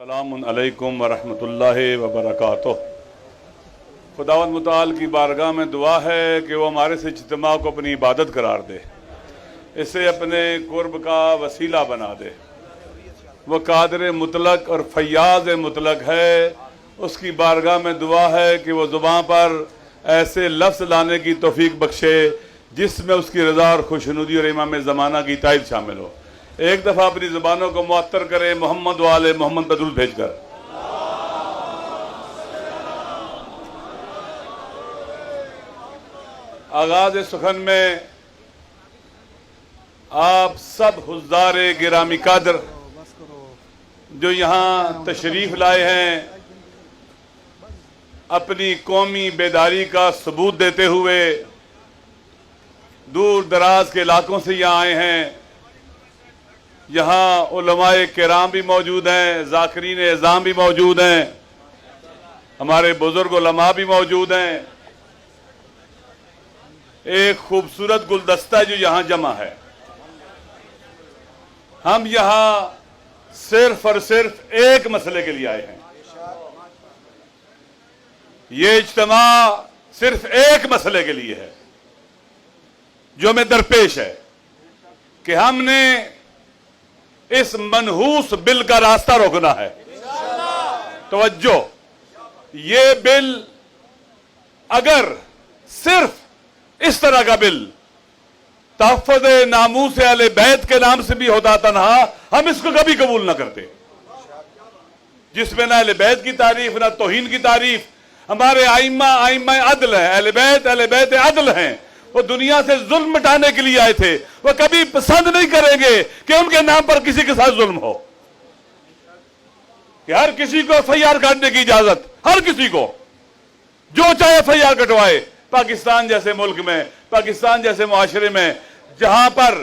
السلام علیکم ورحمۃ اللہ وبرکاتہ۔ خداوند متعال کی بارگاہ میں دعا ہے کہ وہ ہمارے سے اجتماع کو اپنی عبادت قرار دے، اسے اپنے قرب کا وسیلہ بنا دے۔ وہ قادر مطلق اور فیاض مطلق ہے، اس کی بارگاہ میں دعا ہے کہ وہ زبان پر ایسے لفظ لانے کی توفیق بخشے جس میں اس کی رضا اور خوشنودی اور امام زمانہ کی تائید شامل ہو۔ ایک دفعہ اپنی زبانوں کو معطر کرے محمد و آل محمد پر درود بھیج کر۔ آغاز سخن میں آپ سب حضار گرامی قدر جو یہاں تشریف لائے ہیں، اپنی قومی بیداری کا ثبوت دیتے ہوئے دور دراز کے علاقوں سے یہاں آئے ہیں۔ یہاں علماء کرام بھی موجود ہیں، ذاکرین اعظام بھی موجود ہیں، ہمارے بزرگ علماء بھی موجود ہیں۔ ایک خوبصورت گلدستہ جو یہاں جمع ہے۔ ہم یہاں صرف اور صرف ایک مسئلے کے لیے آئے ہیں۔ یہ اجتماع صرف ایک مسئلے کے لیے ہے جو ہمیں درپیش ہے کہ ہم نے اس منحوس بل کا راستہ روکنا ہے۔ توجہ، یہ بل اگر صرف اس طرح کا بل تحفظ ناموس اہل بیت کے نام سے بھی ہوتا تنہا، ہم اس کو کبھی قبول نہ کرتے، جس میں نہ اہل بیت کی تعریف نہ توہین کی تعریف۔ ہمارے ائمہ عدل ہیں، اہل بیت عدل ہیں، وہ دنیا سے ظلم مٹانے کے لیے آئے تھے۔ وہ کبھی پسند نہیں کریں گے کہ ان کے نام پر کسی کے ساتھ ظلم ہو، کہ ہر کسی کو ایف آئی آر کاٹنے کی اجازت، ہر کسی کو جو چاہے ایف آئی آر کٹوائے۔ پاکستان جیسے ملک میں، پاکستان جیسے معاشرے میں جہاں پر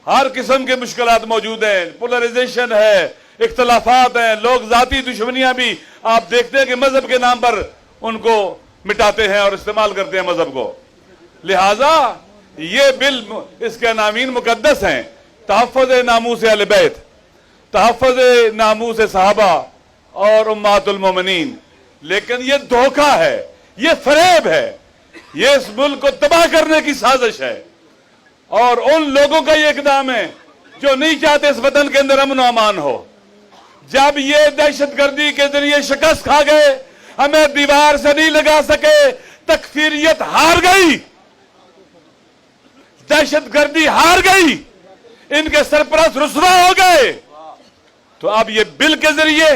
ہر قسم کے مشکلات موجود ہیں، پولرائزیشن ہے، اختلافات ہیں، لوگ ذاتی دشمنیاں بھی آپ دیکھتے ہیں کہ مذہب کے نام پر ان کو مٹاتے ہیں اور استعمال کرتے ہیں مذہب کو۔ لہٰذا یہ بل، اس کے عناوین مقدس ہیں، تحفظ ناموس اہل بیت، تحفظ ناموس صحابہ اور امہات المومنین، لیکن یہ دھوکہ ہے، یہ فریب ہے، یہ اس ملک کو تباہ کرنے کی سازش ہے، اور ان لوگوں کا یہ اقدام ہے جو نہیں چاہتے اس وطن کے اندر امن و امان ہو۔ جب یہ دہشت گردی کے ذریعے شکست کھا گئے، ہمیں دیوار سے نہیں لگا سکے، تکفیریت ہار گئی، دہشت گردی ہار گئی، ان کے سرپرست رسوا ہو گئے، تو اب یہ بل کے ذریعے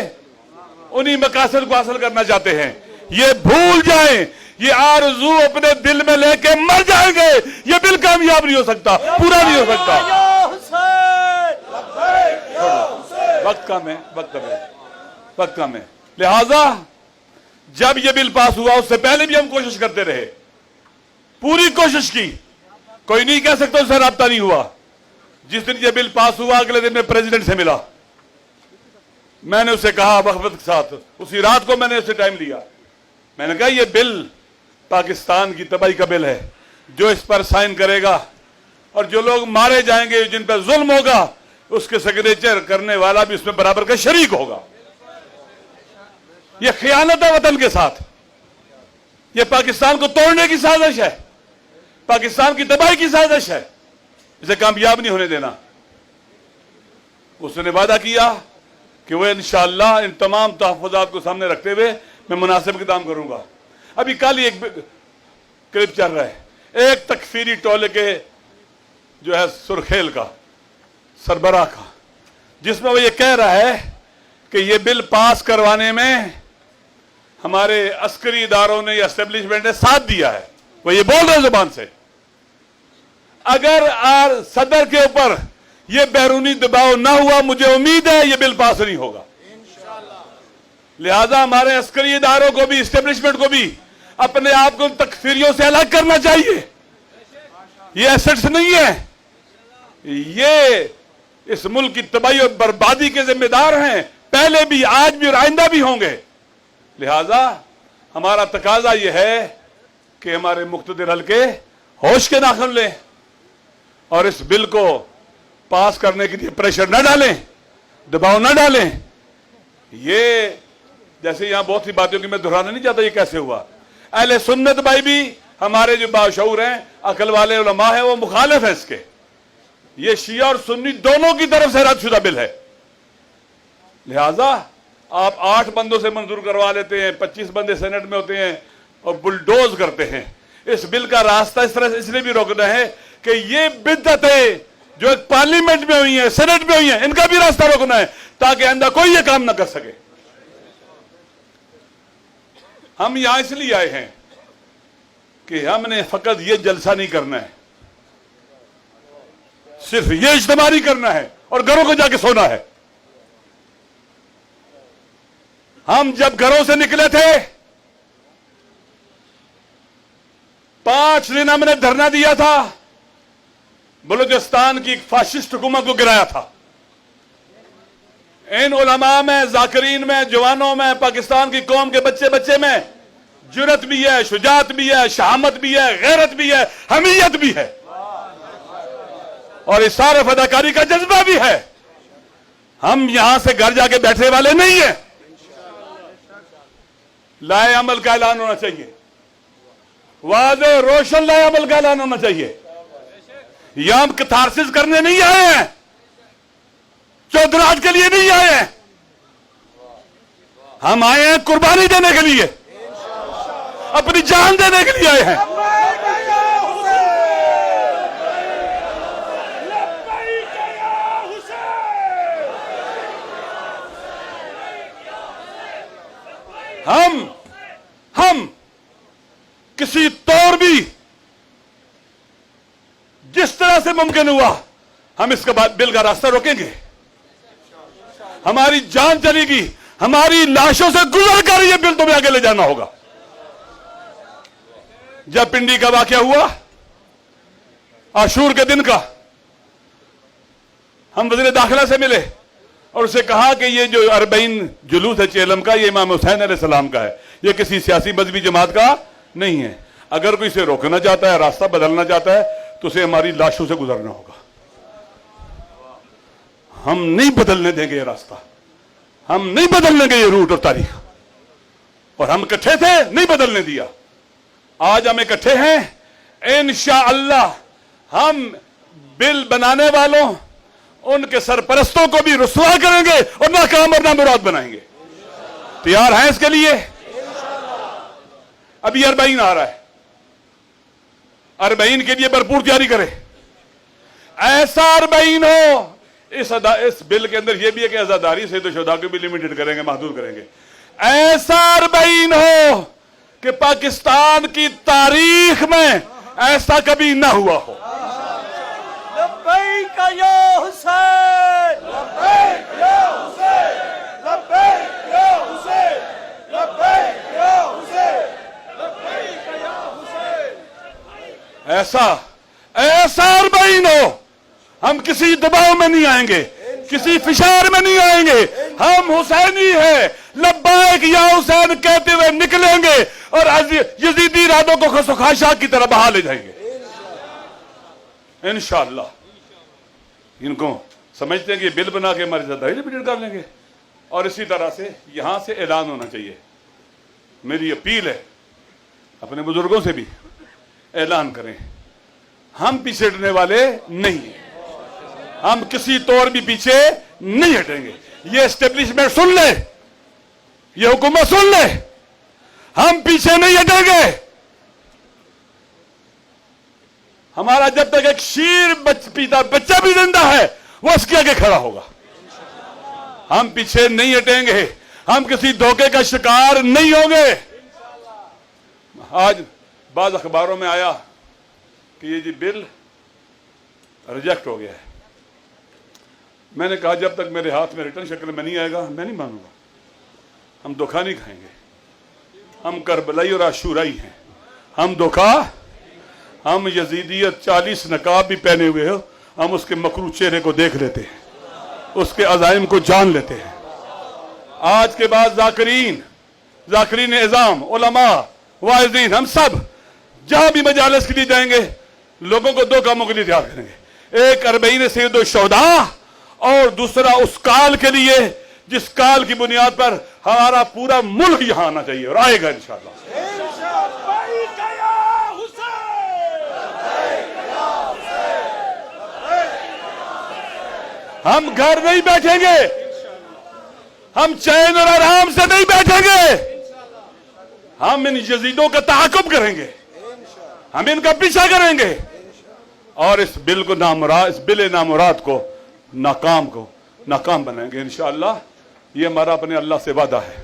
انہی مقاصد کو حاصل کرنا چاہتے ہیں۔ یہ بھول جائیں، یہ آرزو اپنے دل میں لے کے مر جائیں گے، یہ بل کامیاب نہیں ہو سکتا، پورا نہیں ہو سکتا۔ وقت کم ہے، لہذا جب یہ بل پاس ہوا اس سے پہلے بھی ہم کوشش کرتے رہے، پوری کوشش کی، کوئی نہیں کہہ سکتا اس سے رابطہ نہیں ہوا۔ جس دن یہ بل پاس ہوا اگلے دن میں پریزیڈنٹ سے ملا، میں نے اسے کہا وقفت کے ساتھ، اسی رات کو میں نے اسے ٹائم لیا، میں نے کہا یہ بل پاکستان کی تباہی کا بل ہے، جو اس پر سائن کرے گا اور جو لوگ مارے جائیں گے، جن پر ظلم ہوگا، اس کے سگنیچر کرنے والا بھی اس میں برابر کا شریک ہوگا۔ یہ خیانت ہے وطن کے ساتھ، یہ پاکستان کو توڑنے کی سازش ہے، پاکستان کی تباہی کی سازش ہے، اسے کامیاب نہیں ہونے دینا۔ اس نے وعدہ کیا کہ وہ انشاءاللہ ان تمام تحفظات کو سامنے رکھتے ہوئے میں مناسب اقدام کروں گا۔ ابھی کل ہی ایک کلپ چل رہا ہے، ایک تکفیری ٹولے کے جو ہے سرخیل کا سربراہ کا، جس میں وہ یہ کہہ رہا ہے کہ یہ بل پاس کروانے میں ہمارے عسکری اداروں نے یا اسٹیبلشمنٹ نے ساتھ دیا ہے۔ وہ یہ بول رہے زبان سے، اگر صدر کے اوپر یہ بیرونی دباؤ نہ ہوا، مجھے امید ہے یہ بل پاس نہیں ہوگا۔ لہذا ہمارے عسکری اداروں کو بھی، اسٹیبلشمنٹ کو بھی اپنے آپ کو تکفیریوں سے الگ کرنا چاہیے۔ یہ ایسٹس نہیں ہے، یہ اس ملک کی تباہی اور بربادی کے ذمہ دار ہیں، پہلے بھی، آج بھی اور آئندہ بھی ہوں گے۔ لہذا ہمارا تقاضا یہ ہے کہ ہمارے مقتدر حلقے ہوش کے ناخن لیں اور اس بل کو پاس کرنے کے لیے پریشر نہ ڈالیں، دباؤ نہ ڈالیں۔ ये जैसे यहां बहुत सी बातें की मैं दोहराना नहीं चाहता, ये कैसे हुआ। अहले सुन्नत भाई भी हमारे जो बाशऊर हैं, अकल वाले उलमा हैं, वो मुखालिफ है इसके। ये शिया और सुन्नी दोनों की तरफ से रद्दशुदा बिल है। लिहाजा आप 8 बंदों से मंजूर करवा लेते हैं, 25 बंदे सेनेट में होते हैं और बुलडोज करते हैं। इस बिल का रास्ता इस तरह से इसलिए भी रोकना है कि ये बिद्दतें जो एक पार्लियामेंट में हुई है, सेनेट में हुई है, इनका भी रास्ता रोकना है ताकि आइंदा कोई ये काम ना कर सके। हम यहां इसलिए आए हैं कि हमने फकत ये जलसा नहीं करना है, सिर्फ ये इज्तिमा नहीं करना है और घरों को जाके सोना है। हम जब घरों से निकले थे 5 दिन हमने धरना दिया था, बलूचिस्तान की फाशिस्ट हुकूमत को गिराया था। इन उलमा में, जाकिरीन में, जवानों में, पाकिस्तान की कौम के बच्चे बच्चे में जुरत भी है, शुजात भी है, शहामत भी है, गैरत भी है, हमीयत भी है और इशारे फदाकारी का जज्बा भी है। हम यहां से घर जाके बैठने वाले नहीं है। लाए अमल का ऐलान होना चाहिए, वाज़े रोशन लाए अमल का ऐलान होना चाहिए। यहां हम कैथारसिस करने नहीं आए हैं, चौधराज के लिए नहीं आए हैं, हम आए हैं कुर्बानी देने के लिए, अपनी जान देने के लिए आए हैं। हम किसी तौर भी जिस तरह से मुमकिन हुआ हम इसके बाद बिल का रास्ता रोकेंगे। हमारी जान चलेगी, हमारी लाशों से गुजर कर ये बिल तुम्हें आगे ले जाना होगा। जब पिंडी का वाकया हुआ आशूर के दिन का, हम वज़ीर दाखिला से मिले और उसे कहा कि ये जो 40 जुलूस है चेलम का, ये इमाम हुसैन अलैहिस्सलाम का है, ये किसी सियासी मजहबी जमात का नहीं है। अगर कोई इसे रोकना चाहता है, रास्ता बदलना चाहता है, तो उसे हमारी लाशों से गुजरना होगा। हम नहीं बदलने देंगे ये रास्ता, हम नहीं बदलने देंगे ये रूट और तारीख। और हम इकट्ठे थे, नहीं बदलने दिया। आज हम इकट्ठे हैं, इंशाअल्लाह हम बिल बनाने वालों, उनके सरपरस्तों को भी रुसवा करेंगे और नाकाम और नामुराद बनाएंगे। तैयार हैं इसके लिए? अभी 40 आ रहा है, 40 के लिए भरपूर तैयारी करें। ऐसा 40 हो, इस बिल के अंदर यह भी है कि आजादारी से तो शुदा को भी लिमिटेड करेंगे, महदूद करेंगे। ऐसा 40 हो कि पाकिस्तान की तारीख में ऐसा कभी ना हुआ हो। लब्बैक या हुसैन, लब्बैक या हुसैन, लब्बैक या हुसैन, लब्बैक या हुसैन, लब्बैक या हुसैन। ऐसा 40 हो, हम किसी दबाव में नहीं आएंगे, किसी फिशार में नहीं आएंगे। हम हुसैनी हैं, लब्बैक या हुसैन कहते हुए निकलेंगे और यजीदी इरादों को खसोखाशा की तरह बहा ले जाएंगे इंशाअल्लाह। इनको समझते हैं कि बिल बना के हमारी ज़िंदगी लिमिटेड कर लेंगे। और इसी तरह से यहां से ऐलान होना चाहिए। मेरी अपील है, अपने बुजुर्गों से भी ऐलान करें, हम पीछे हटने वाले नहीं हैं, हम किसी तौर भी पीछे नहीं हटेंगे। ये एस्टेब्लिशमेंट सुन ले, ये हुकूमत सुन ले, हम पीछे नहीं हटेंगे। हमारा जब तक एक शीर पीता बच्चा भी जिंदा है, वो उसके आगे खड़ा होगा। हम पीछे नहीं हटेंगे, हम किसी धोखे का शिकार नहीं होंगे। आज बाद अखबारों में आया कि ये जी बिल रिजेक्ट हो गया है। मैंने कहा जब तक मेरे हाथ में रिटर्न शक्ल में नहीं आएगा मैं नहीं मानूंगा। हम धोखा नहीं खाएंगे, हम करबलाई और आशूराई हैं, हम धोखा, हम यजीदियत 40 नकाब भी पहने हुए हो, हम उसके मकरू चेहरे को देख लेते हैं, उसके अज़ाइम को जान लेते हैं। आज के बाद जाकिरीन इज़ाम, उलमा, वाइज़ीन, हम सब जहां भी मजालिस के लिए जाएंगे, लोगों को 2 कामों के लिए तैयार करेंगे। एक 40 सैयद शुहदा और दूसरा उस काल के लिए जिस काल की बुनियाद पर हमारा पूरा मुल्क यहां आना चाहिए और आएगा इंशाअल्लाह। लब्बैक या हुसैन, हम घर नहीं बैठेंगे, हम चैन और आराम से नहीं बैठेंगे, हम इन यजीदों का ताक़ुब करेंगे, हम इनका पीछा करेंगे और इस बिल को इस बिल नामुराद को नाकाम बनाएंगे इंशाअल्लाह। ये हमारा अपने अल्लाह से वादा है,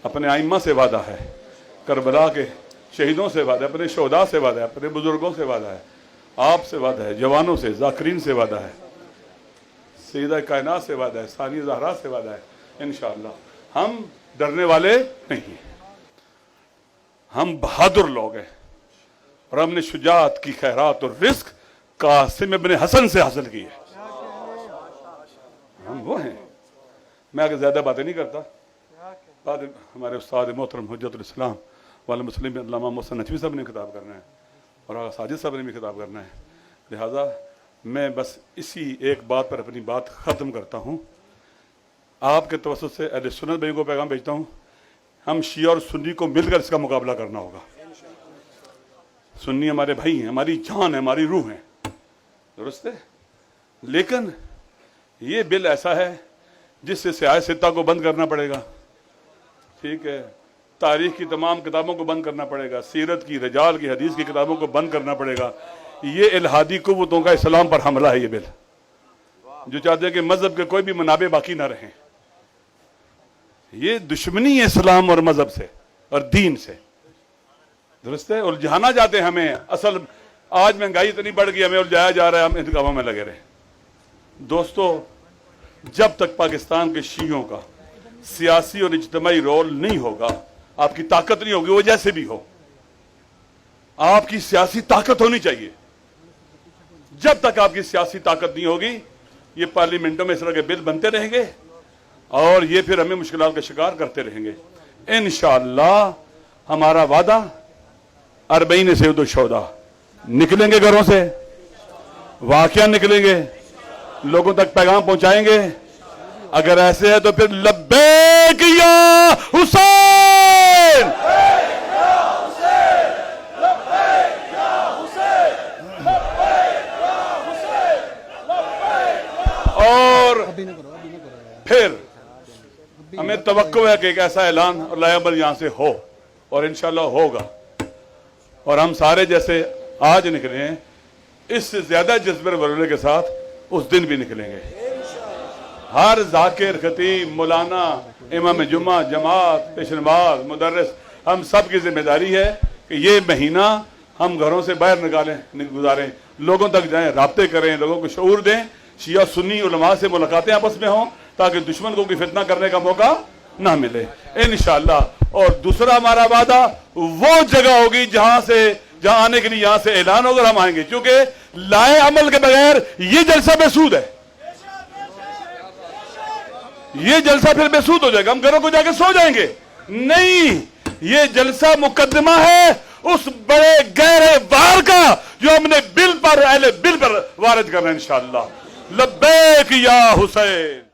अपने आइम्मा से वादा है, करबला के शहीदों से वादा है, अपने शोहदा से वादा है, अपने बुजुर्गों से वादा है, आपसे वादा है, जवानों से, जाकिरीन से वादा है, सैयदा कायनात से वादा है, सानी ज़हरा से वादा है। इंशाअल्लाह हम डरने वाले नहीं हैं, हम बहादुर लोग हैं और हमने शुजात की खैरात और रिस्क कासिम इब्न हसन से हासिल की है। हम वो हैं। मैं आगे ज्यादा बातें नहीं करता, बाद हमारे उस्ताद मोहतरम हुज्जतुल इस्लाम वाले मुस्लिम अल्लामा मोहसिन नकवी साहब ने खिताब करना है और आगा साजिद साहब ने भी खिताब करना है। लिहाजा मैं बस इसी एक बात पर अपनी बात ख़त्म करता हूँ। आपके तवस्सुत से अहले सुन्नत भाइयों को पैगाम भेजता हूँ, हम शिया और सुन्नी को मिलकर इसका मुकाबला करना होगा। सुन्नी हमारे भाई हैं, हमारी जान है, हमारी रूह है, दुरुस्त है। लेकिन ये बिल ऐसा है जिससे सियाह सित्ता को बंद करना पड़ेगा, ठीक है, तारीख की तमाम किताबों को बंद करना पड़ेगा, सीरत की, रजाल की, हदीस की किताबों को बंद करना पड़ेगा। ये इल्हादी कुव्वतों का इस्लाम पर हमला है ये बिल, जो चाहते हैं कि मजहब के कोई भी मनाबे बाकी ना रहें। ये दुश्मनी है इस्लाम और मजहब से और दीन से, दुरुस्त है। उलझाना चाहते हैं हमें, असल आज महंगाई इतनी बढ़ गई, हमें उलझाया जा रहा है, हम इन कामों में लगे रहे। दोस्तों, जब तक पाकिस्तान के शियों का सियासी और इज्तिमाई रोल नहीं होगा, आपकी ताकत नहीं होगी, वो जैसे भी हो, आपकी सियासी ताकत होनी चाहिए। जब तक आपकी सियासी ताकत नहीं होगी, ये पार्लियामेंटों में इस तरह के बिल बनते रहेंगे और ये फिर हमें मुश्किलात का शिकार करते रहेंगे। इंशाअल्लाह हमारा वादा 40 से 214 निकलेंगे घरों से, वाकया निकलेंगे, लोगों तक पैगाम पहुंचाएंगे। अगर ऐसे है तो फिर लब्बैक या हुसैन, और फिर हमें तवक्को है कि एक ऐसा ऐलान और लायाबल यहां से हो और इंशाल्लाह होगा। और हम सारे जैसे आज निकले हैं, इससे ज्यादा जज्बे वरले के साथ उस दिन भी निकलेंगे। हर जाकिर, खतीब, मौलाना, इमाम जुम्मा, जमात, पेशनवाज, मुदर्रिस, हम सब की जिम्मेदारी है कि ये महीना हम घरों से बाहर गुजारें, लोगों तक जाएं, राब्ते करें, लोगों को शऊर दें, शिया सुन्नी उलमा से मुलाकातें आपस में हों ताकि दुश्मन को कोई फितना करने का मौका ना मिले इंशाअल्लाह। और दूसरा हमारा वादा वो जगह होगी जहां आने के लिए यहां से ऐलान होगा, हम आएंगे, क्योंकि लाए अमल के बगैर ये जलसा बेसूद है, ये जलसा फिर बेसूद हो जाएगा, हम घरों को जाके सो जाएंगे। नहीं, ये जलसा मुकदमा है उस बड़े गहरे वार का जो हमने बिल पर वारिद करना है इंशाअल्लाह। लब्बैक या हुसैन।